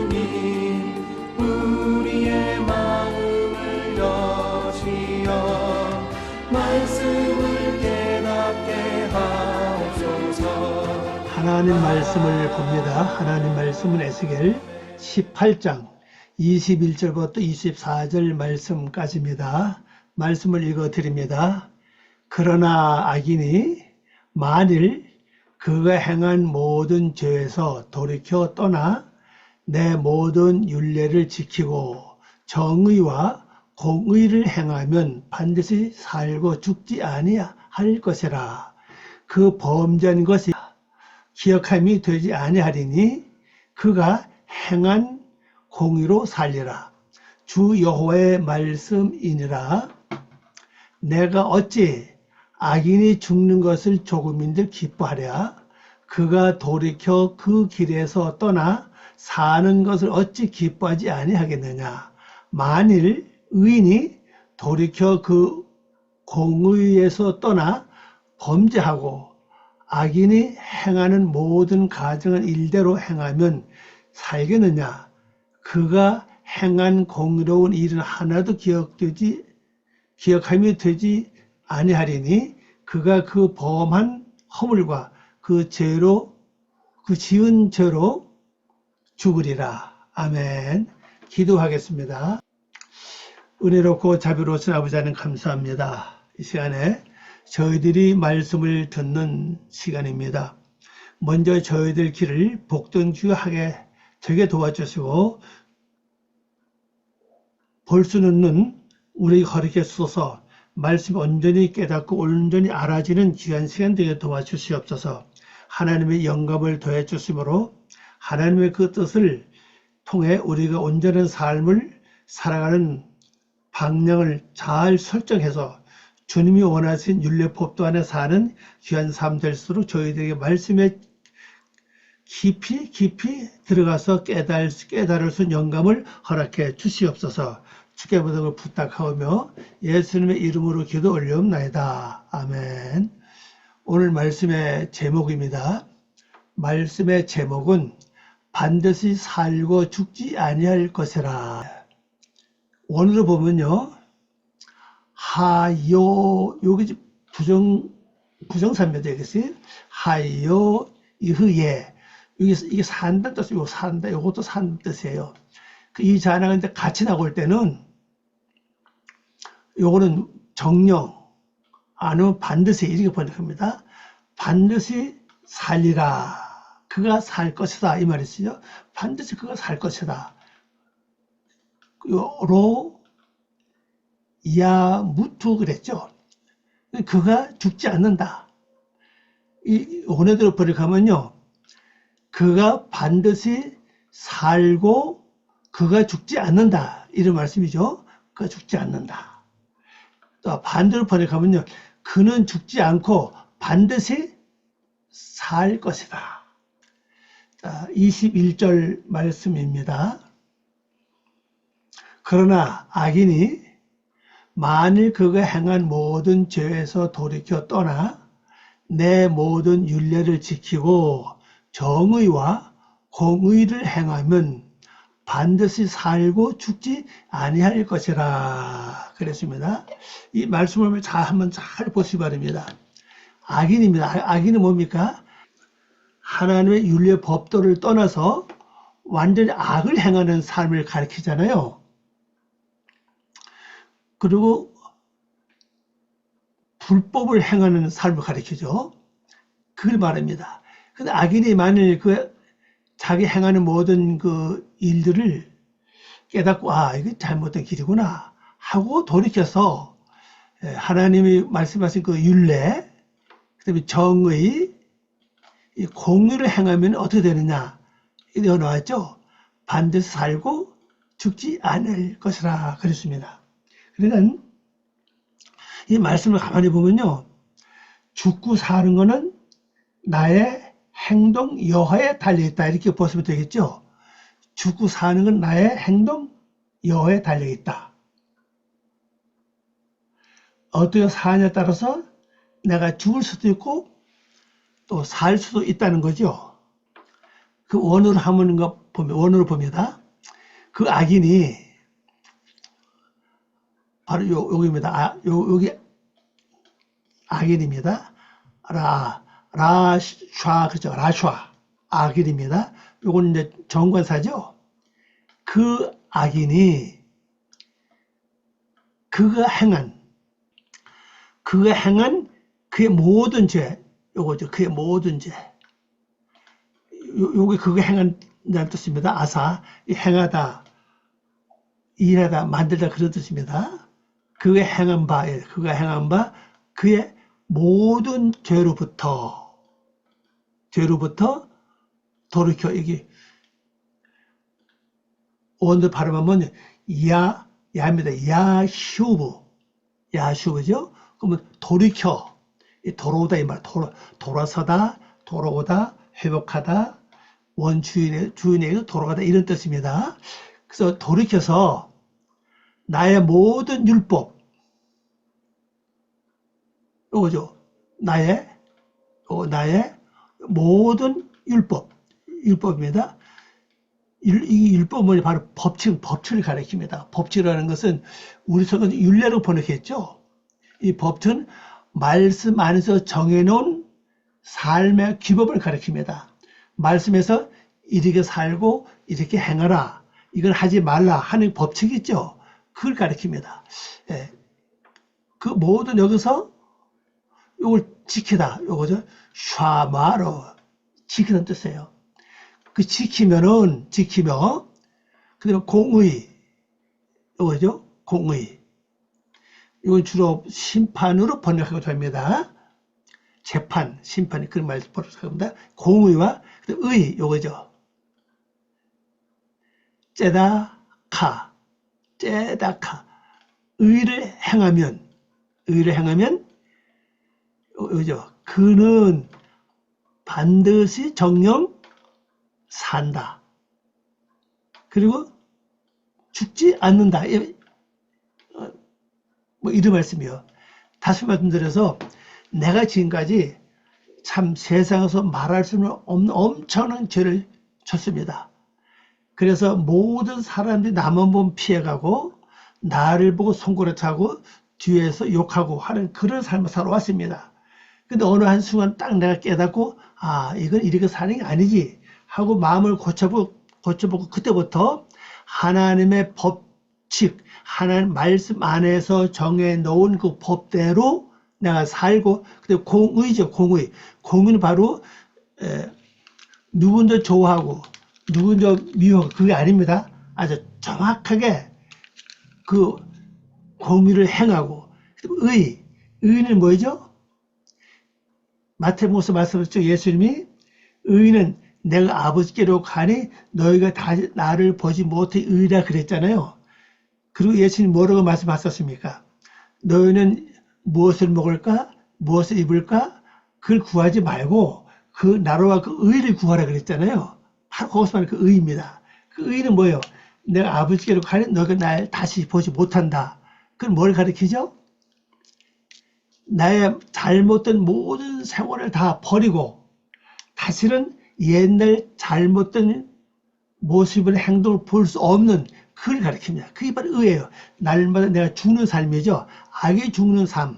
예수님 우리의 마음을 여시어 말씀을 깨닫게 하옵소서. 하나님 말씀을 봅니다. 하나님 말씀은 에스겔 18장 21절부터 24절 말씀까지입니다. 말씀을 읽어 드립니다. 그러나 악인이 만일 그가 행한 모든 죄에서 돌이켜 떠나 내 모든 율례를 지키고 정의와 공의를 행하면 반드시 살고 죽지 아니할 것이라. 그 범죄한 것이 기억함이 되지 아니하리니 그가 행한 공의로 살리라. 주 여호와의 말씀이니라. 내가 어찌 악인이 죽는 것을 조금인들 기뻐하랴. 그가 돌이켜 그 길에서 떠나 사는 것을 어찌 기뻐하지 아니하겠느냐. 만일 의인이 돌이켜 그 공의에서 떠나 범죄하고 악인이 행하는 모든 가증한 일대로 행하면 살겠느냐. 그가 행한 공의로운 일은 하나도 기억함이 되지 아니하리니 그가 그 범한 허물과 그 지은 죄로 죽으리라. 아멘. 기도하겠습니다. 은혜롭고 자비로우신 아버지 하나님 감사합니다. 이 시간에 저희들이 말씀을 듣는 시간입니다. 먼저 저희들 길을 복등주하게 되게 도와주시고 볼 수 있는 우리 가르쳐 주소서. 말씀 온전히 깨닫고 온전히 알아지는 귀한 시간 되게 도와주시옵소서. 하나님의 영감을 더해 주심으로 하나님의 그 뜻을 통해 우리가 온전한 삶을 살아가는 방향을 잘 설정해서 주님이 원하신 율례법도 안에 사는 귀한 삶 될수록 저희들에게 말씀에 깊이 들어가서 깨달을 수 있는 영감을 허락해 주시옵소서. 주께 부탁을 부탁하오며 예수님의 이름으로 기도 올려옵나이다. 아멘. 오늘 말씀의 제목입니다. 말씀의 제목은 반드시 살고 죽지 아니할 것이라. 원어로 보면요, 하요, 여기 부정사입니다. 이것이 하요 이흐예, 이게 산다는 뜻이고 산다, 이것도 산다는 뜻이에요. 이 자나가 이제 같이 나올 때는 요거는 정령 아니면 반드시 이렇게 번역합니다. 반드시 살리라. 그가 살 것이다 이 말이죠. 반드시 그가 살 것이다. 로 야무투 그랬죠. 그가 죽지 않는다. 이 원어대로 번역하면요, 그가 반드시 살고 그가 죽지 않는다 이런 말씀이죠. 그가 죽지 않는다. 또 반대로 번역하면요, 그는 죽지 않고 반드시 살 것이다. 자, 21절 말씀입니다. 그러나 악인이 만일 그가 행한 모든 죄에서 돌이켜 떠나 내 모든 율례를 지키고 정의와 공의를 행하면 반드시 살고 죽지 아니할 것이라 그랬습니다. 이 말씀을 한번 잘 보시기 바랍니다. 악인입니다. 악인은 뭡니까? 하나님의 율례 법도를 떠나서 완전히 악을 행하는 삶을 가리키잖아요. 그리고 불법을 행하는 삶을 가리키죠. 그걸 말합니다. 근데 악인이 만일 자기 행하는 모든 그 일들을 깨닫고, 이게 잘못된 길이구나 하고 돌이켜서 하나님이 말씀하신 그 율례, 그 다음에 정의, 이 공의를 행하면 어떻게 되느냐, 이거 나왔죠. 반드시 살고 죽지 않을 것이라 그랬습니다. 그러니까 이 말씀을 가만히 보면요, 죽고 사는 거는 나의 행동 여하에 달려있다 이렇게 보시면 되겠죠. 죽고 사는 건 나의 행동 여하에 달려있다. 어떻게 사느냐에 따라서 내가 죽을 수도 있고 또 살 수도 있다는 거죠. 그 원어로 하는 거 보면, 원어로 봅니다. 그 악인이 바로 여기입니다. 여기 악인입니다. 라샤, 그죠? 라샤. 악인입니다. 요건 이제 정관사죠. 그 악인이 그가 행한 그의 모든 죄, 요거죠. 그의 모든 죄. 요게 그가 행한 다는 뜻입니다. 아사, 행하다, 일하다, 만들다 그런 뜻입니다. 그가 행한 바, 그의 모든 죄로부터 돌이켜, 여기 원어 발음하면 야입니다. 야슈브죠. 그러면 돌이켜, 돌아오다 이 말, 돌아서다, 돌아오다, 회복하다, 주인에게 돌아가다 이런 뜻입니다. 그래서 돌이켜서 나의 모든 율법, 요거죠. 나의 모든 율법입니다. 이 율법은 바로 법칙을 가리킵니다. 법칙이라는 것은 우리 속은 율례로 번역했죠. 이 법칙은 말씀 안에서 정해놓은 삶의 규범을 가리킵니다. 말씀에서 이렇게 살고 이렇게 행하라, 이걸 하지 말라 하는 법칙이 있죠. 그걸 가리킵니다. 예. 그 모든 여기서 요걸 지키다, 요거죠. 샤마로, 지키는 뜻이에요. 그 지키면, 그 다음에 공의, 요거죠. 공의. 이건 주로 심판으로 번역하고 됩니다. 재판, 심판이 그런 말을 번역합니다. 공의와 의, 요거죠. 째다카. 의를 행하면, 요거죠. 그는 반드시 정령 산다. 그리고 죽지 않는다. 뭐 이런 말씀이요. 다시 말씀드려서 내가 지금까지 참 세상에서 말할 수는 없는 엄청난 죄를 졌습니다. 그래서 모든 사람들이 나만 보면 피해가고 나를 보고 손가락하고 뒤에서 욕하고 하는 그런 삶을 살아왔습니다. 근데 어느 한순간 딱 내가 깨닫고 이건 이렇게 사는 게 아니지 하고 마음을 고쳐보고 그때부터 하나님의 법칙, 하나님 말씀 안에서 정해놓은 그 법대로 내가 살고, 근데 공의죠. 공의는 바로 누군지 좋아하고 누군지 미워하고 그게 아닙니다. 아주 정확하게 그 공의를 행하고. 의는 뭐죠? 마태복음에서 말씀하셨죠. 예수님이 의는 내가 아버지께로 가니 너희가 다시 나를 보지 못해 의라 그랬잖아요. 그리고 예수님 뭐라고 말씀하셨습니까? 너희는 무엇을 먹을까? 무엇을 입을까? 그걸 구하지 말고 그 나라와 그 의를 구하라 그랬잖아요. 바로 거기서 말하는 그 의입니다. 그 의는 뭐예요? 내가 아버지께로 가니 너희가 날 다시 보지 못한다. 그건 뭘 가리키죠? 나의 잘못된 모든 생활을 다 버리고 다시는 옛날 잘못된 모습을 행동을 볼 수 없는 그걸 가리킵니다. 그게 바로 의예요. 날마다 내가 죽는 삶이죠. 악이 죽는 삶,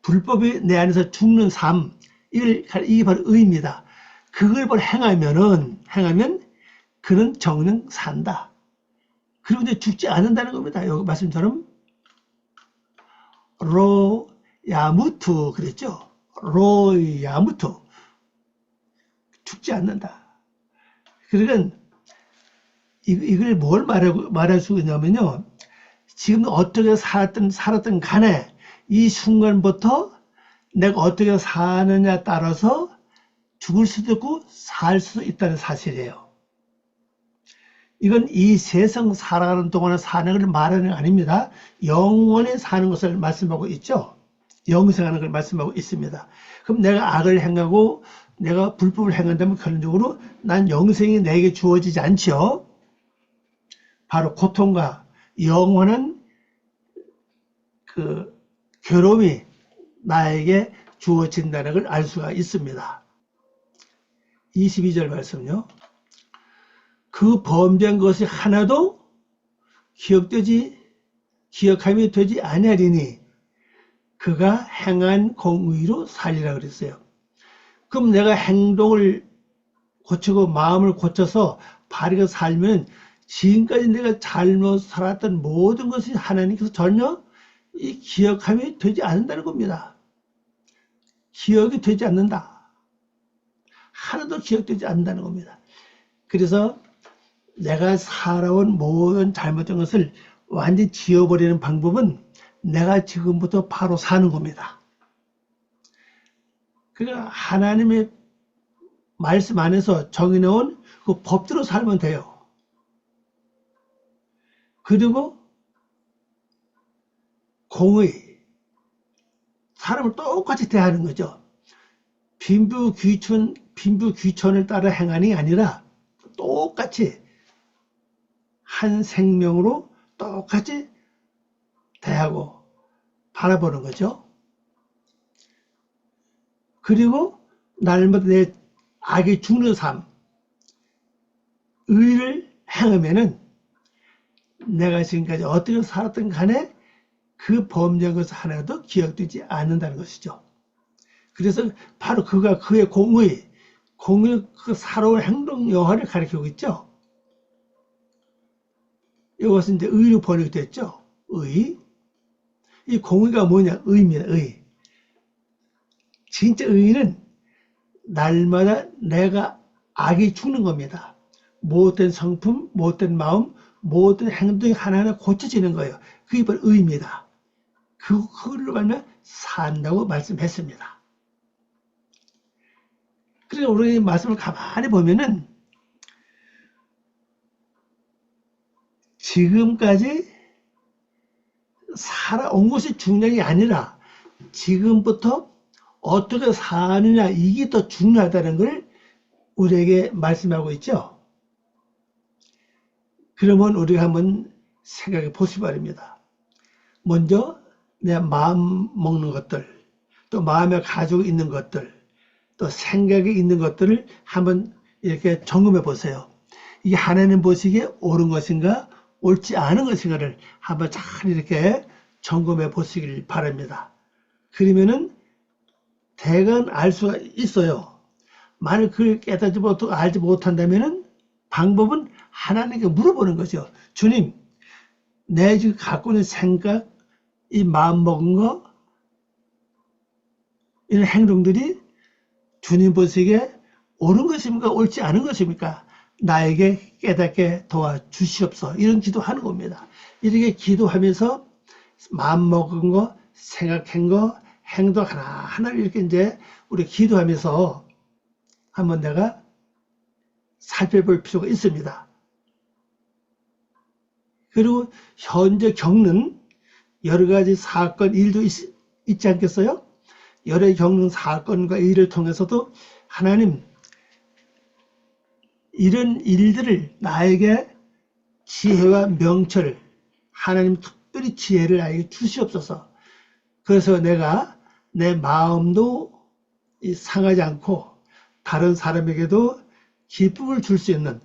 불법이 내 안에서 죽는 삶, 이게 바로 의입니다. 그걸 바로 행하면 그는 정령 산다. 그리고 이제 죽지 않는다는 겁니다. 여기 말씀처럼 로야무투 그랬죠. 로야무투, 죽지 않는다. 그러니까 이걸 뭘 말할 수 있냐면요. 지금 어떻게 살았든 간에 이 순간부터 내가 어떻게 사느냐에 따라서 죽을 수도 있고 살 수도 있다는 사실이에요. 이건 이 세상 살아가는 동안에 사는 걸 말하는 게 아닙니다. 영원히 사는 것을 말씀하고 있죠. 영생하는 걸 말씀하고 있습니다. 그럼 내가 악을 행하고 내가 불법을 행한다면 결론적으로 난 영생이 내게 주어지지 않죠. 바로 고통과 영원한 그 괴로움이 나에게 주어진다는 걸 알 수가 있습니다. 22절 말씀요. 그 범죄한 것이 하나도 기억함이 되지 아니하리니 그가 행한 공의로 살리라 그랬어요. 그럼 내가 행동을 고치고 마음을 고쳐서 바르게 살면 지금까지 내가 잘못 살았던 모든 것이 하나님께서 전혀 기억함이 되지 않는다는 겁니다. 기억이 되지 않는다. 하나도 기억되지 않는다는 겁니다. 그래서 내가 살아온 모든 잘못된 것을 완전히 지워버리는 방법은 내가 지금부터 바로 사는 겁니다. 그러니까 하나님의 말씀 안에서 정해놓은 그 법대로 살면 돼요. 그리고 공의, 사람을 똑같이 대하는 거죠. 빈부귀천을 따라 행하는 게 아니라 똑같이 한 생명으로 똑같이 대하고 바라보는 거죠. 그리고 날마다 내 악이 죽는 삶, 의를 행하면은 내가 지금까지 어떻게 살았든 간에 그 범죄한 것을 하나도 기억되지 않는다는 것이죠. 그래서 바로 그가 그의 공의 그 사로운 행동 여하를 가리키고 있죠. 이것은 이제 의로 번역됐죠. 의. 이 공의가 뭐냐? 의입니다. 의. 진짜 의는 날마다 내가 악이 죽는 겁니다. 못된 성품, 못된 마음, 못된 행동이 하나하나 고쳐지는 거예요. 그게 바로 의입니다. 그걸로 말하면 산다고 말씀했습니다. 그래서 우리 말씀을 가만히 보면은 지금까지 살아온 것이 중요한 게 아니라 지금부터 어떻게 사느냐 이게 더 중요하다는 걸 우리에게 말씀하고 있죠. 그러면 우리가 한번 생각해 보시기 바랍니다. 먼저 내 마음 먹는 것들, 또 마음에 가지고 있는 것들, 또 생각에 있는 것들을 한번 이렇게 점검해 보세요. 이게 하나님 보시기에 옳은 것인가 옳지 않은 것인가를 한번 잘 이렇게 점검해 보시길 바랍니다. 그러면은 대강 알 수가 있어요. 만약 그걸 깨닫지 못하고 알지 못한다면은 방법은 하나님께 물어보는 거죠. 주님, 내 지금 갖고 있는 생각, 이 마음 먹은 거, 이런 행동들이 주님 보시기에 옳은 것입니까? 옳지 않은 것입니까? 나에게 깨닫게 도와주시옵소서. 이런 기도하는 겁니다. 이렇게 기도하면서 마음 먹은 거, 생각한 거, 행동 하나하나를 이렇게 이제 우리 기도하면서 한번 내가 살펴볼 필요가 있습니다. 그리고 현재 겪는 여러 가지 사건, 일도 있지 않겠어요? 여러 겪는 사건과 일을 통해서도 하나님 이런 일들을 나에게 지혜와 명철을 하나님 특별히 지혜를 나에게 주시옵소서. 그래서 내가 내 마음도 상하지 않고 다른 사람에게도 기쁨을 줄 수 있는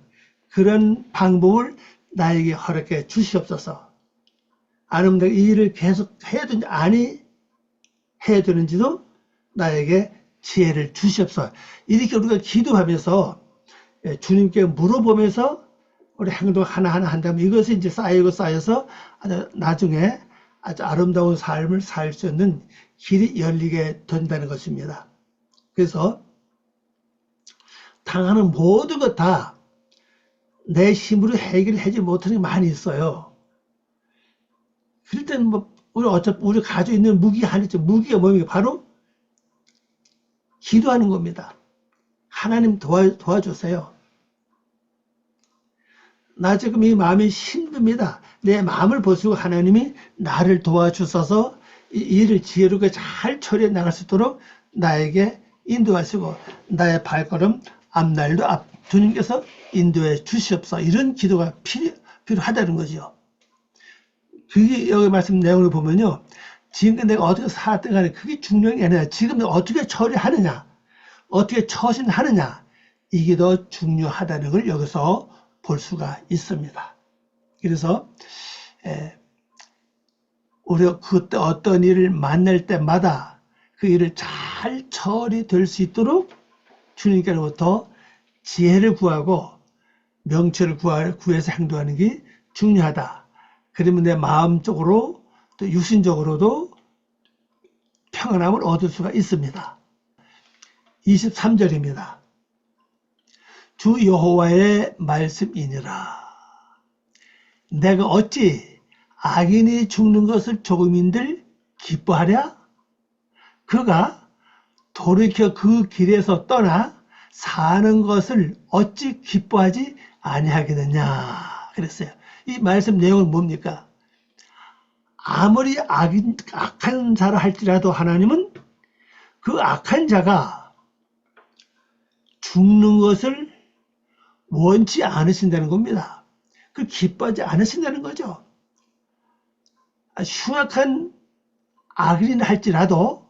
그런 방법을 나에게 허락해 주시옵소서. 아니면 내가 이 일을 계속 해야 되는지 아니 해야 되는지도 나에게 지혜를 주시옵소서. 이렇게 우리가 기도하면서 주님께 물어보면서 우리 행동 하나하나 한다면 이것이 이제 쌓여서 나중에 아주 아름다운 삶을 살 수 있는 길이 열리게 된다는 것입니다. 그래서 당하는 모든 것 다 내 힘으로 해결하지 못하는 게 많이 있어요. 그럴 때는 뭐 우리 가지고 있는 무기가 하나 있죠. 무기가 뭡니까? 바로 기도하는 겁니다. 하나님 도와주세요. 나 지금 이 마음이 힘듭니다. 내 마음을 보시고 하나님이 나를 도와주셔서 이 일을 지혜롭게 잘 처리해 나갈 수 있도록 나에게 인도하시고 나의 발걸음 앞날도 주님께서 인도해 주시옵소서. 이런 기도가 필요하다는 거죠. 그게 여기 말씀 내용을 보면요. 지금까지 내가 어떻게 살았든 간에 그게 중요한 게 아니라 지금 내가 어떻게 처리하느냐, 어떻게 처신하느냐, 이게 더 중요하다는 걸 여기서 볼 수가 있습니다. 그래서 우리가 그때 어떤 일을 만날 때마다 그 일을 잘 처리될 수 있도록 주님께로부터 지혜를 구하고 명철을 구해서 행동하는 게 중요하다. 그러면 내 마음적으로 또 육신적으로도 평안함을 얻을 수가 있습니다. 23절입니다. 주 여호와의 말씀이니라. 내가 어찌 악인이 죽는 것을 조금인들 기뻐하랴? 그가 돌이켜 그 길에서 떠나 사는 것을 어찌 기뻐하지 아니하겠느냐 그랬어요. 이 말씀 내용은 뭡니까? 아무리 악한 자라 할지라도 하나님은 그 악한 자가 죽는 것을 원치 않으신다는 겁니다. 그 기뻐하지 않으신다는 거죠. 흉악한 악인이라 할지라도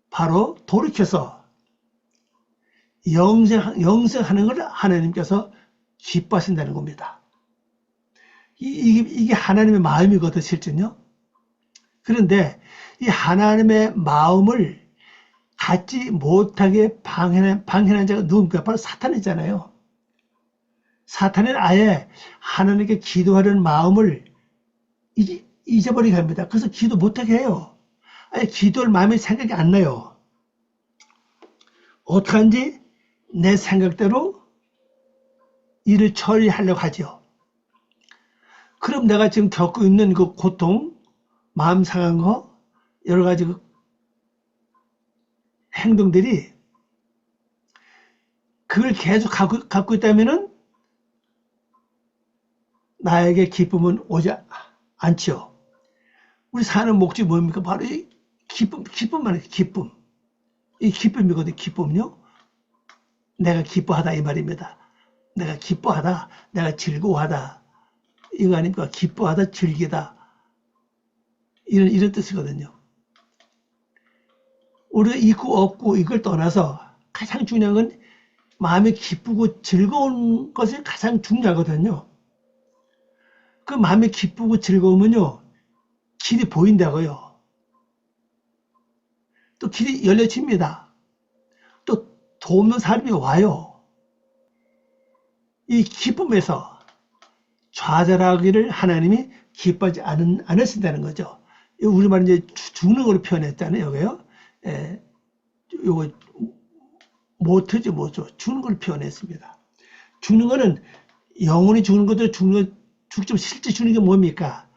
바로 돌이켜서 영생하는 걸 하나님께서 기뻐하신다는 겁니다. 이게 하나님의 마음이거든 실제요. 그런데 이 하나님의 마음을 갖지 못하게 방해한 자가 누굽니까? 바로 사탄이잖아요. 사탄은 아예 하나님께 기도하는 마음을 잊어버리게 합니다. 그래서 기도 못하게 해요. 아예 기도할 마음이 생각이 안 나요. 어떡한지 내 생각대로 일을 처리하려고 하죠. 그럼 내가 지금 겪고 있는 그 고통, 마음 상한 거, 여러 가지 그 행동들이 그걸 계속 갖고 있다면은 나에게 기쁨은 오지 않지요. 우리 사는 목적이 뭡니까? 바로 이 기쁨만 해요. 기쁨. 이 기쁨이거든요. 기쁨요. 내가 기뻐하다 이 말입니다. 내가 기뻐하다, 내가 즐거워하다. 이거 아닙니까? 기뻐하다, 즐기다. 이런 뜻이거든요. 우리가 있고 없고 이걸 떠나서 가장 중요한 건 마음이 기쁘고 즐거운 것이 가장 중요하거든요. 그 마음이 기쁘고 즐거우면요, 길이 보인다고요. 또 길이 열려집니다. 또 도우는 사람이 와요. 이 기쁨에서 좌절하기를 하나님이 기뻐하지 않으신다는 거죠. 우리말은 이제 죽는 걸로 표현했잖아요. 여기요. 요거 못하죠, 못죠. 죽는 걸 표현했습니다. 죽는 거는 영혼이 죽는 것도 죽지만 실제 죽는 게 뭡니까?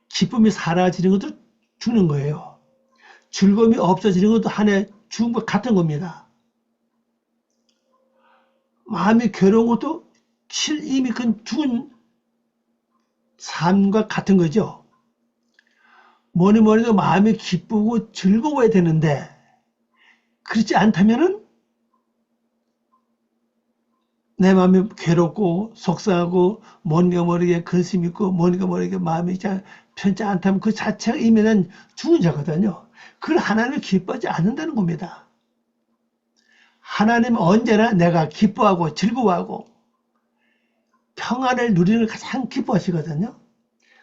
기쁨이 사라지는 것도 죽는 거예요. 즐거움이 없어지는 것도 하나의 죽은 것 같은 겁니다. 마음이 괴로운 것도 이미 그 죽은 삶과 같은 거죠. 뭐니 해도 마음이 기쁘고 즐거워야 되는데 그렇지 않다면은 내 마음이 괴롭고 속상하고 뭔가 모르게 근심 있고 뭔가 모르게 마음이 편치 않다면 그 자체가 이면은 죽은 자거든요. 그걸 하나님을 기뻐하지 않는다는 겁니다. 하나님은 언제나 내가 기뻐하고 즐거워하고 평안을 누리는 걸 가장 기뻐하시거든요.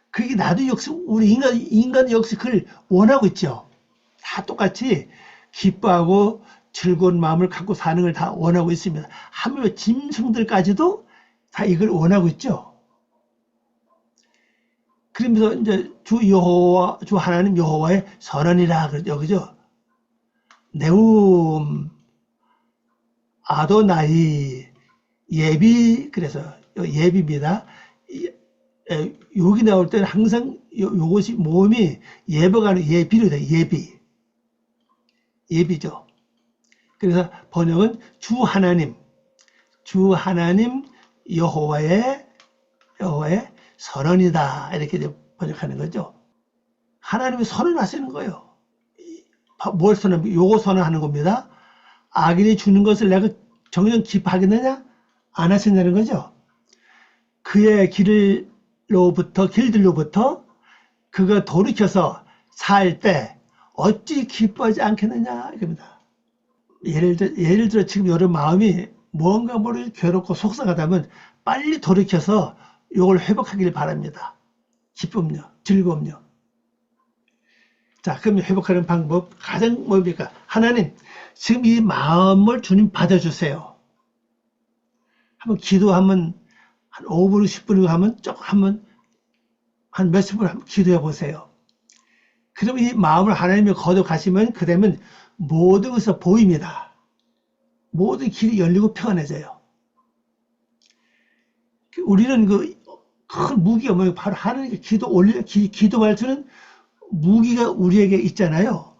그게 나도 역시 우리 인간 역시 그걸 원하고 있죠. 다 똑같이 기뻐하고 즐거운 마음을 갖고 사는 걸 다 원하고 있습니다. 하물며 짐승들까지도 다 이걸 원하고 있죠. 그러면서 이제 주 하나님 여호와의 선언이라 그러죠. 그죠? 네움 아도나이 예비, 그래서 예비입니다. 여기 나올 때는 항상 요것이 모음이 예버가는 예비로 돼요. 예비죠. 그래서 번역은 주 하나님 여호와의 선언이다 이렇게 번역하는 거죠. 하나님이 선언하시는 거예요. 뭘 선언합니까? 요거 선언하는 겁니다. 악인이 죽는 것을 내가 정녕 기뻐하겠느냐? 안 하신다는 거죠. 그의 길들로부터 그가 돌이켜서 살 때 어찌 기뻐하지 않겠느냐 이겁니다. 예를 들어 지금 여러분 마음이 뭔가 모르게 괴롭고 속상하다면 빨리 돌이켜서 이걸 회복하길 바랍니다. 기쁨요, 즐거움요. 자, 그럼 회복하는 방법 가장 뭡니까? 하나님, 지금 이 마음을 주님 받아주세요. 한번 기도하면 한 5분, 10분 하면 한번 한 몇십 분 한번 기도해 보세요. 그럼 이 마음을 하나님이 거둬가시면 그 되면 모든 것이 보입니다. 모든 길이 열리고 평안해져요. 우리는 그 큰 무기가 뭐예요? 바로 하나님께 기도할 수는 무기가 우리에게 있잖아요.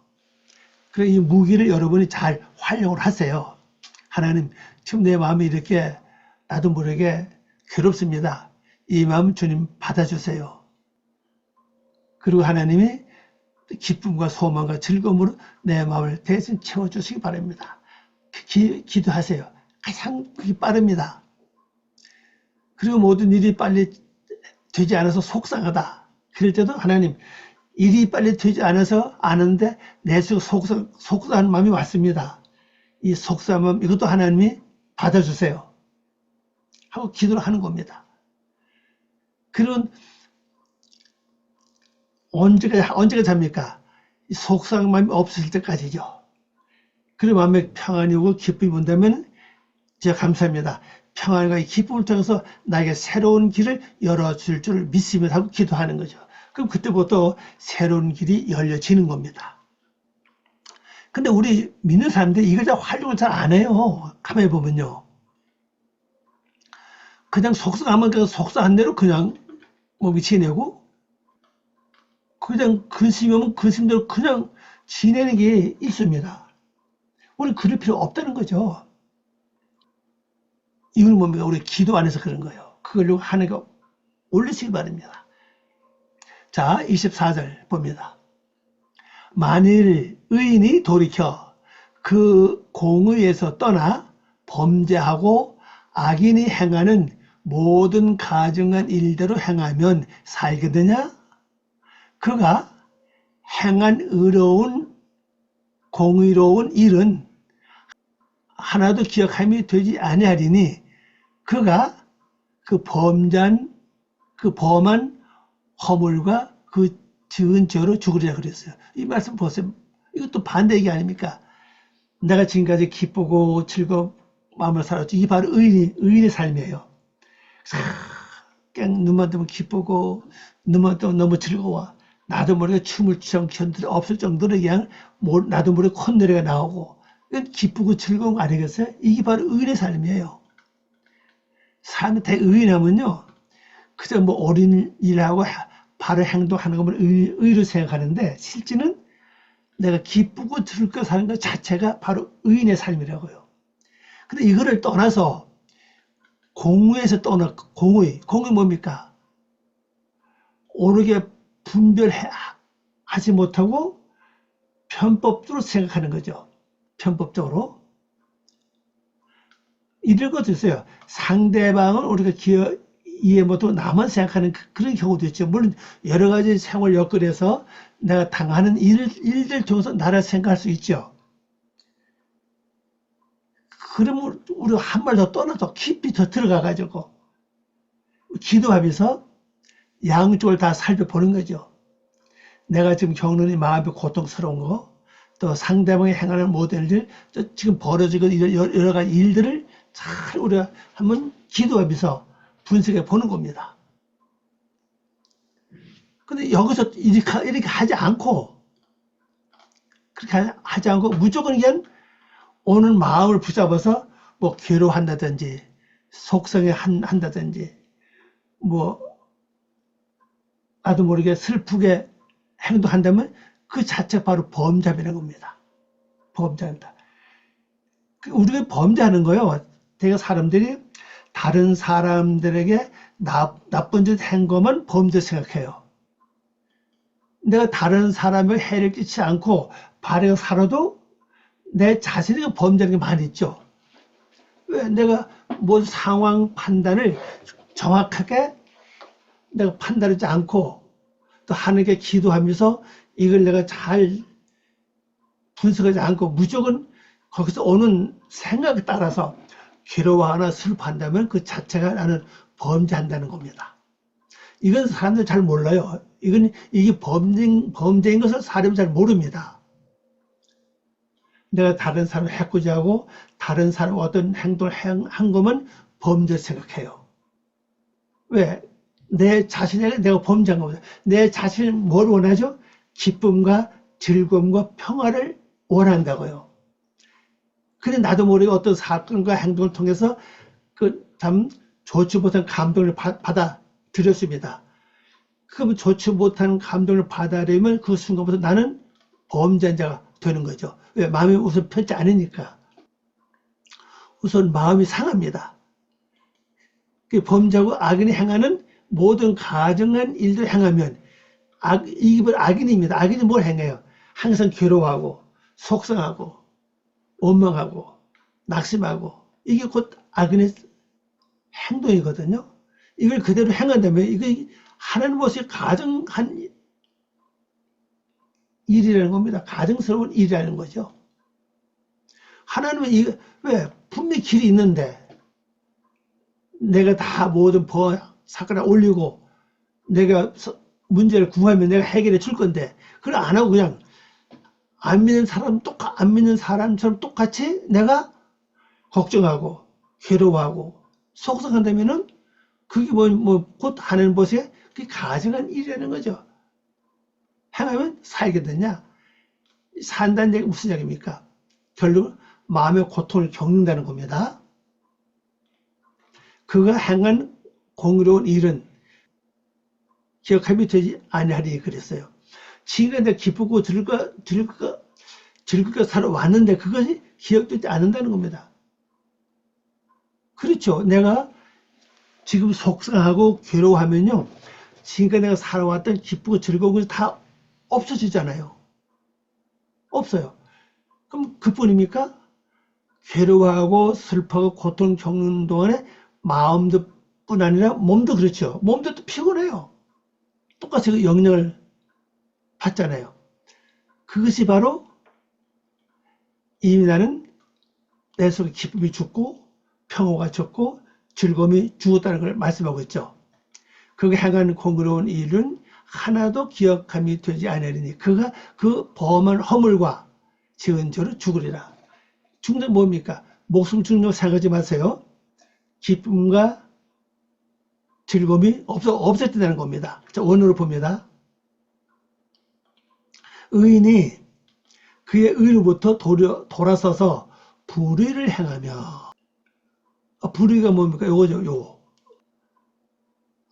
그래서 이 무기를 여러분이 잘 활용을 하세요. 하나님, 지금 내 마음이 이렇게 나도 모르게 괴롭습니다. 이 마음 주님 받아주세요. 그리고 하나님이 기쁨과 소망과 즐거움으로 내 마음을 대신 채워주시기 바랍니다. 기도하세요. 가장 그게 빠릅니다. 그리고 모든 일이 빨리 되지 않아서 속상하다. 그럴 때도 하나님, 일이 빨리 되지 않아서 아는데 내 속에 속상한 마음이 왔습니다. 이 속상한 마음, 이것도 하나님이 받아주세요. 하고 기도를 하는 겁니다. 그런 언제가 잡니까? 속상한 마음이 없을 때까지죠. 그런 마음에 평안이 오고 기쁨이 온다면 제가 감사합니다. 평안과 기쁨을 통해서 나에게 새로운 길을 열어줄 줄 믿으며 하고 기도하는 거죠. 그럼 그때부터 새로운 길이 열려지는 겁니다. 근데 우리 믿는 사람들이 이걸 다 활용을 잘 안 해요. 가만히 보면요. 그냥 속상하면 그냥 속상한 대로 그냥 지내고, 그냥 근심이 오면 근심대로 그냥 지내는 게 있습니다. 우리 그럴 필요 없다는 거죠. 이건 뭡니까? 우리 기도 안에서 그런 거예요. 그걸로 하나님께 올리시기 바랍니다. 자, 24절 봅니다. 만일 의인이 돌이켜 그 공의에서 떠나 범죄하고 악인이 행하는 모든 가증한 일대로 행하면 살겠느냐? 그가 행한 의로운 공의로운 일은 하나도 기억함이 되지 아니하리니 그가 그 범한 허물과 그 지은 죄로 죽으리라 그랬어요. 이 말씀 보세요. 이것도 반대 얘기 아닙니까? 내가 지금까지 기쁘고 즐거운 마음을 살았죠. 이게 바로 의인의 삶이에요. 그냥 눈만 뜨면 기쁘고 눈만 뜨면 너무 즐거워. 나도 모르게 춤을 추던 견딜 없을 정도로 그냥 나도 모르게 콧노래가 나오고 기쁘고 즐거운 거 아니겠어요? 이게 바로 의인의 삶이에요. 삶이 대의인하면요, 그저 뭐 옳은 일하고 바로 행동하는 것만 의로 생각하는데 실제는 내가 기쁘고 즐겁게 사는 것 자체가 바로 의인의 삶이라고요. 근데 이거를 떠나서 공의에서 공의 뭡니까? 옳게 분별하지 못하고 편법적으로 생각하는 거죠. 편법적으로. 이런 것도 있어요. 상대방을 우리가 이해 못하고 나만 생각하는 그런 경우도 있죠. 물론 여러 가지 생활 여건에서 내가 당하는 일들 통해서 나를 생각할 수 있죠. 그러면 우리가 한 발 더 떠나서 깊이 더 들어가가지고 기도하면서 양쪽을 다 살펴보는 거죠. 내가 지금 겪는 이 마음이 고통스러운 거, 또 상대방이 행하는 모든 일들, 또 지금 벌어지고 여러 가지 일들을 잘 우리가 한번 기도하면서 분석해 보는 겁니다. 근데 여기서 이렇게 하지 않고, 그렇게 하지 않고 무조건 그냥 오는 마음을 붙잡아서 뭐 괴로워한다든지, 속상해 한다든지, 뭐 나도 모르게 슬프게 행동한다면 그 자체가 바로 범죄라는 겁니다. 범죄한다. 우리가 범죄하는 거요. 되게 사람들이 다른 사람들에게 나쁜 짓 한 것만 범죄 생각해요. 내가 다른 사람을 해를 끼치지 않고 바르게 살아도 내 자신이 범죄하는 게 많이 있죠. 왜? 내가 뭐 상황 판단을 정확하게 내가 판단하지 않고 또 하나님께 기도하면서 이걸 내가 잘 분석하지 않고 무조건 거기서 오는 생각에 따라서 괴로워하거나 슬퍼한다면 그 자체가 나는 범죄한다는 겁니다. 이건 사람들 잘 몰라요. 이게 범죄인 것을 사람이 잘 모릅니다. 내가 다른 사람을 해코지하고 다른 사람 어떤 행동을 한 거면 범죄 생각해요. 왜? 내 자신에게 내가 범죄한 겁니다. 내 자신이 뭘 원하죠? 기쁨과 즐거움과 평화를 원한다고요. 근데 나도 모르게 어떤 사건과 행동을 통해서 그 참 좋지 못한 감동을 받아들였습니다. 그럼 좋지 못한 감동을 받아들이면 그 순간부터 나는 범죄자가 되는 거죠. 왜? 마음이 우선 편치 않으니까. 우선 마음이 상합니다. 그 범죄하고 악인이 행하는 모든 가증한 일들 행하면 이게 악인입니다. 악인이 뭘 행해요? 항상 괴로워하고 속상하고 원망하고 낙심하고 이게 곧 악인의 행동이거든요. 이걸 그대로 행한다면 이거 하나님 모습이 가증한 일이라는 겁니다. 가증스러운 일이라는 거죠. 하나님은 왜? 분명히 길이 있는데 내가 다 모든 사건을 올리고 내가 문제를 구하면 내가 해결해 줄 건데 그걸 안 하고 그냥 안 믿는 사람처럼 똑같이 내가 걱정하고 괴로워하고 속상한다면은 그게 곧 하는 것에 그게 가증한 일이라는 거죠. 행하면 살겠느냐? 산다는 얘기 무슨 얘기입니까? 결국 마음의 고통을 겪는다는 겁니다. 그가 행한 공의로운 일은 기억함이 되지 아니하리니 그랬어요. 지금까지 내가 기쁘고 즐겁게 살아왔는데 그것이 기억되지 않는다는 겁니다. 그렇죠. 내가 지금 속상하고 괴로워하면요. 지금까지 내가 살아왔던 기쁘고 즐거운 것이 다 없어지잖아요. 없어요. 그럼 그뿐입니까? 괴로워하고 슬퍼하고 고통 겪는 동안에 마음도 뿐 아니라 몸도 그렇죠. 몸도 또 피곤해요. 똑같이 그 영향을 받잖아요. 그것이 바로 이미 나는 내 속에 기쁨이 죽고 평화가 죽고 즐거움이 죽었다는 걸 말씀하고 있죠. 그가 행한 공의로운 일은 하나도 기억함이 되지 않으리니 그가 그 범한 허물과 지은 죄로 죽으리라. 죽는 뭡니까? 목숨 죽는 거 생각하지 마세요. 기쁨과 즐거움이 없어진다는 겁니다. 자, 원어로 봅니다. 의인이 그의 의로부터 돌아서서 불의를 행하며 불의가 뭡니까? 요거죠. 요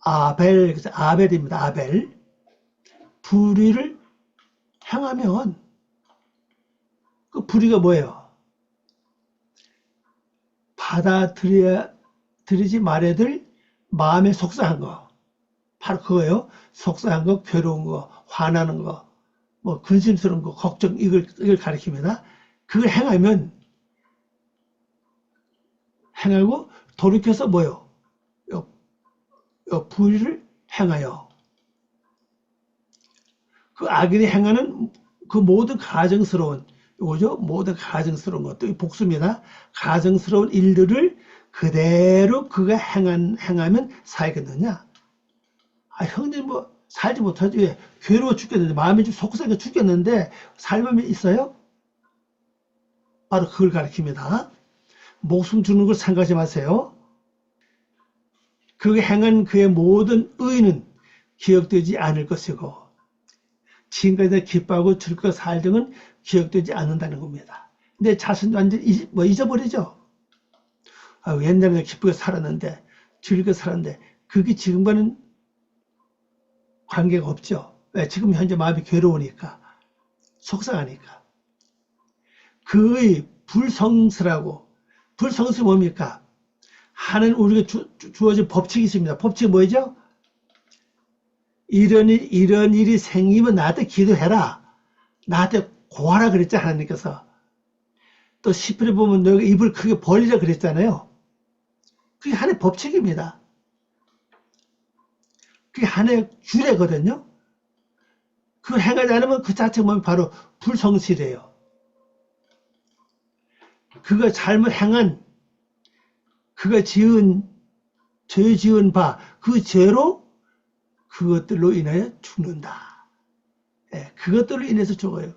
아벨입니다. 아벨. 불의를 행하면 그 불의가 뭐예요? 받아들이지 말아야 될 마음에 속상한 거. 바로 그거예요. 속상한 거, 괴로운 거, 화나는 거, 근심스러운 거, 걱정, 이걸 가리킵니다. 그걸 행하고 돌이켜서 뭐요? 불의를 행하여. 그 악인이 행하는 그 모든 가증스러운, 이거죠? 모든 가증스러운 것도 복수입니다. 가증스러운 일들을 그대로 그가 행하면 살겠느냐? 형님 살지 못하지. 왜? 괴로워 죽겠는데, 마음이 좀 속상해 죽겠는데, 삶이 있어요? 바로 그걸 가리킵니다. 목숨 주는 걸 생각하지 마세요. 그가 행한 그의 모든 의는 기억되지 않을 것이고, 지금까지 기뻐하고 즐겁게 살등은 기억되지 않는다는 겁니다. 내 자신 완전히 잊어버리죠. 옛날에 기쁘게 살았는데, 즐겁게 살았는데, 그게 지금과는 관계가 없죠. 왜? 지금 현재 마음이 괴로우니까, 속상하니까. 그의 불성스러운 뭡니까? 하는 우리가 주어진 법칙이 있습니다. 법칙이 뭐죠? 이런 일이 생기면 나한테 기도해라. 나한테 고하라 그랬잖아요. 하나님께서. 또 10절에 보면 너희가 입을 크게 벌리라 그랬잖아요. 그게 하나의 법칙입니다. 그게 하나의 규례거든요. 그걸 행하지 않으면 그 자체가 보면 바로 불성실이에요. 그가 잘못 행한 그가 죄 지은 바 그 죄로 그것들로 인하여 죽는다. 예, 그것들로 인해서 죽어요.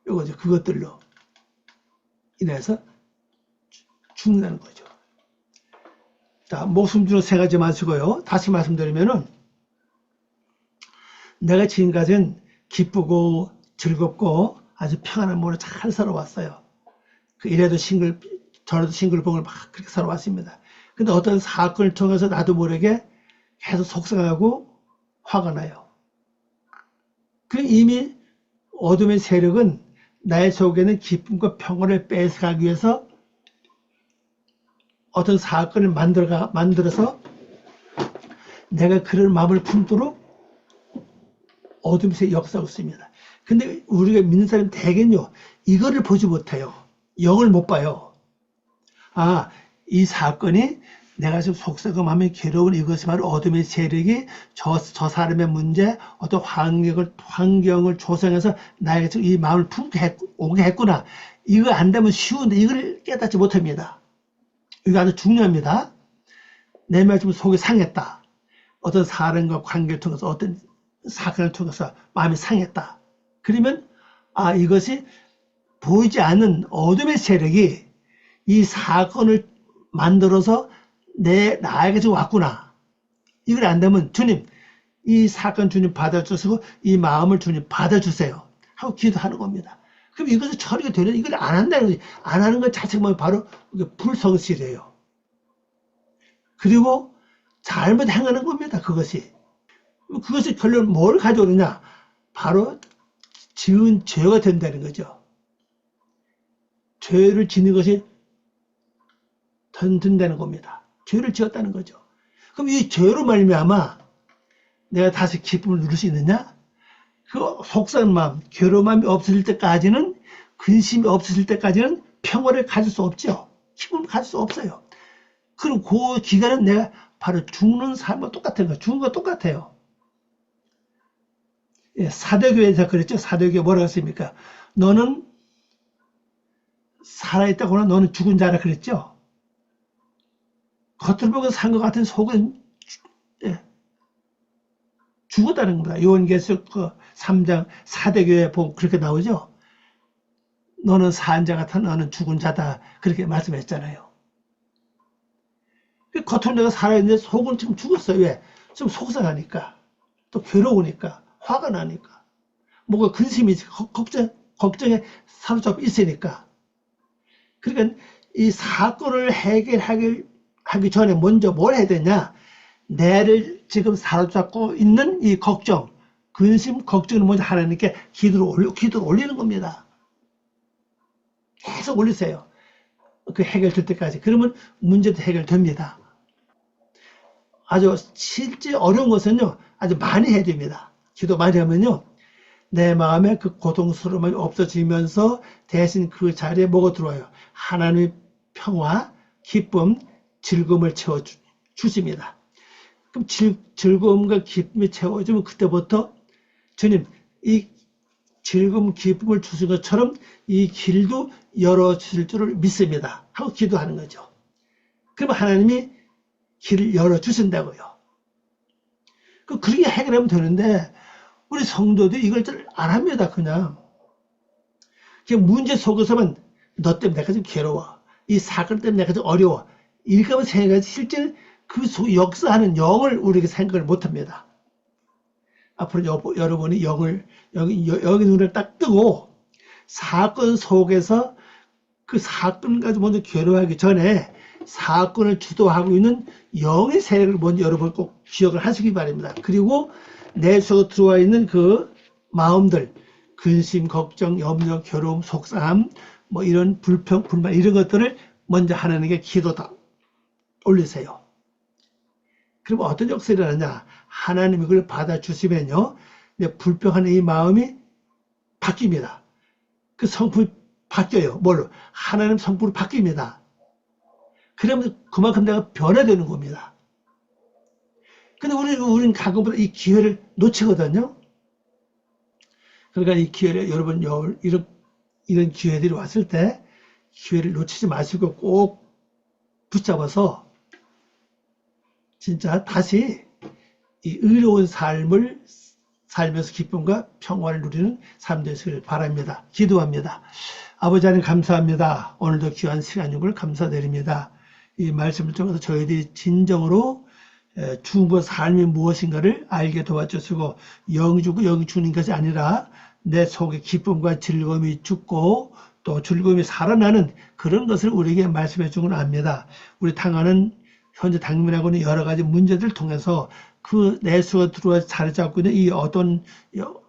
요거죠. 그것들로 인해서 죽는다는 거죠. 자, 목숨 주는 세 가지 마시고요. 다시 말씀드리면은 내가 지금까지는 기쁘고 즐겁고 아주 평안한 몸으로 잘 살아왔어요. 이래도 저래도 싱글벙글 막 그렇게 살아왔습니다. 근데 어떤 사건을 통해서 나도 모르게 계속 속상하고 화가 나요. 이미 어둠의 세력은 나의 속에는 기쁨과 평안을 뺏어가기 위해서 어떤 사건을 만들어서 내가 그런 마음을 품도록 어둠에서 역사하고 있습니다. 근데 우리가 믿는 사람이 대개는요, 이거를 보지 못해요. 영을 못 봐요. 아, 이 사건이 내가 지금 속삭임하며 괴로운 이것이 바로 어둠의 세력이 저 사람의 문제, 어떤 환경을 조성해서 나에게 지금 이 마음을 오게 했구나. 이거 안 되면 쉬운데 이걸 깨닫지 못합니다. 이거 아주 중요합니다. 내 말씀 속이 상했다. 어떤 사람과 관계를 통해서 어떤 사건을 통해서 마음이 상했다. 그러면 아, 이것이 보이지 않는 어둠의 세력이 이 사건을 만들어서 나에게 지금 왔구나. 이걸 안 되면 주님, 이 사건 주님 받아주시고 이 마음을 주님 받아주세요 하고 기도하는 겁니다. 그럼 이것이 처리가 되는, 이걸 안 한다는 거지. 안 하는 것 자체가 바로 불성실이에요. 그리고 잘못 행하는 겁니다. 그것이 결론 뭘 가져오느냐? 바로 지은 죄가 된다는 거죠. 죄를 짓는 것이 된다는 겁니다. 죄를 지었다는 거죠. 그럼 이 죄로 말미암아 내가 다시 기쁨을 누릴 수 있느냐? 그 속상한 마음, 괴로운 마음이 없어질 때까지는, 근심이 없어질 때까지는 평화를 가질 수 없죠. 기쁨을 가질 수 없어요. 그럼 그 기간은 내가 바로 죽는 삶과 똑같은 거예요. 죽은 거 똑같아요. 예, 사도교회에서 그랬죠. 사도교회 뭐라고 했습니까? 너는 살아있다거나 너는 죽은 자라 그랬죠. 겉으로 보고 산 것 같은 속은 죽었다는 겁니다. 요한계시록 3장 사도교회 보면 그렇게 나오죠. 너는 산 자 같아 너는 죽은 자다. 그렇게 말씀했잖아요. 겉으로 내가 살아있는데 속은 지금 죽었어요. 왜? 좀 속상하니까. 또 괴로우니까. 화가 나니까. 뭔가 근심이 걱정에 사로잡혀 있으니까. 그러니까 이 사건을 해결하기 전에 먼저 뭘 해야 되냐? 내를 지금 사로잡고 있는 이 걱정, 근심, 걱정을 먼저 하나님께 기도를 올리는 겁니다. 계속 올리세요. 그 해결될 때까지. 그러면 문제도 해결됩니다. 아주 실제 어려운 것은요, 아주 많이 해야 됩니다. 기도 많이 하면요, 내 마음에 그 고통스러움이 없어지면서 대신 그 자리에 뭐가 들어와요? 하나님의 평화, 기쁨, 즐거움을 채워주십니다. 그럼 즐거움과 기쁨이 채워지면 그때부터 주님, 이 즐거움, 기쁨을 주신 것처럼 이 길도 열어주실 줄을 믿습니다. 하고 기도하는 거죠. 그러면 하나님이 길을 열어주신다고요. 그렇게 해결하면 되는데, 우리 성도들이 이걸 잘 안 합니다, 그냥. 문제 속에서만 너 때문에 내가 좀 괴로워. 이 사건 때문에 내가 좀 어려워. 이렇게 하면 생각하지, 실제 그 역사하는 영을 우리가 생각을 못 합니다. 앞으로 여러분이 여기 눈을 딱 뜨고, 사건 속에서 그 사건 가지고 먼저 괴로워하기 전에 사건을 주도하고 있는 영의 세력을 먼저 여러분 꼭 기억을 하시기 바랍니다. 그리고 내 속에 들어와 있는 그 마음들, 근심, 걱정, 염려, 괴로움, 속상함, 뭐 이런 불평, 불만 이런 것들을 먼저 하나님께 기도다 올리세요. 그럼 어떤 역사가 일어나냐? 하나님이 그걸 받아주시면요, 내 불평하는 이 마음이 바뀝니다. 그 성품이 바뀌어요. 뭘로? 하나님 성품으로 바뀝니다. 그러면 그만큼 내가 변화되는 겁니다. 근데 우리는 가끔보다 이 기회를 놓치거든요. 그러니까 이 기회를 여러분 이런 기회들이 왔을 때 기회를 놓치지 마시고 꼭 붙잡아서 진짜 다시 이 의로운 삶을 살면서 기쁨과 평화를 누리는 삶 되시길 바랍니다. 기도합니다. 아버지 하나님 감사합니다. 오늘도 귀한 시간인 걸 감사드립니다. 이 말씀을 통해서 저희들이 진정으로 중보 삶이 무엇인가를 알게 도와주시고 영 주고 영 주는 것이 아니라 내 속에 기쁨과 즐거움이 죽고 또 즐거움이 살아나는 그런 것을 우리에게 말씀해 주곤 합니다. 우리 당하는 현재 당면하고 있는 여러 가지 문제들을 통해서 그 내수가 들어와 자리 잡고 있는 이 어떤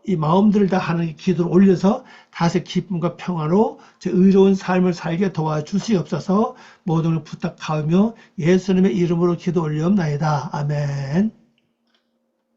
이 마음들을 다 하나님께 기도를 올려서 다시 기쁨과 평화로 제 의로운 삶을 살게 도와주시옵소서. 모든 걸 부탁하며 예수님의 이름으로 기도 올리옵나이다. 아멘.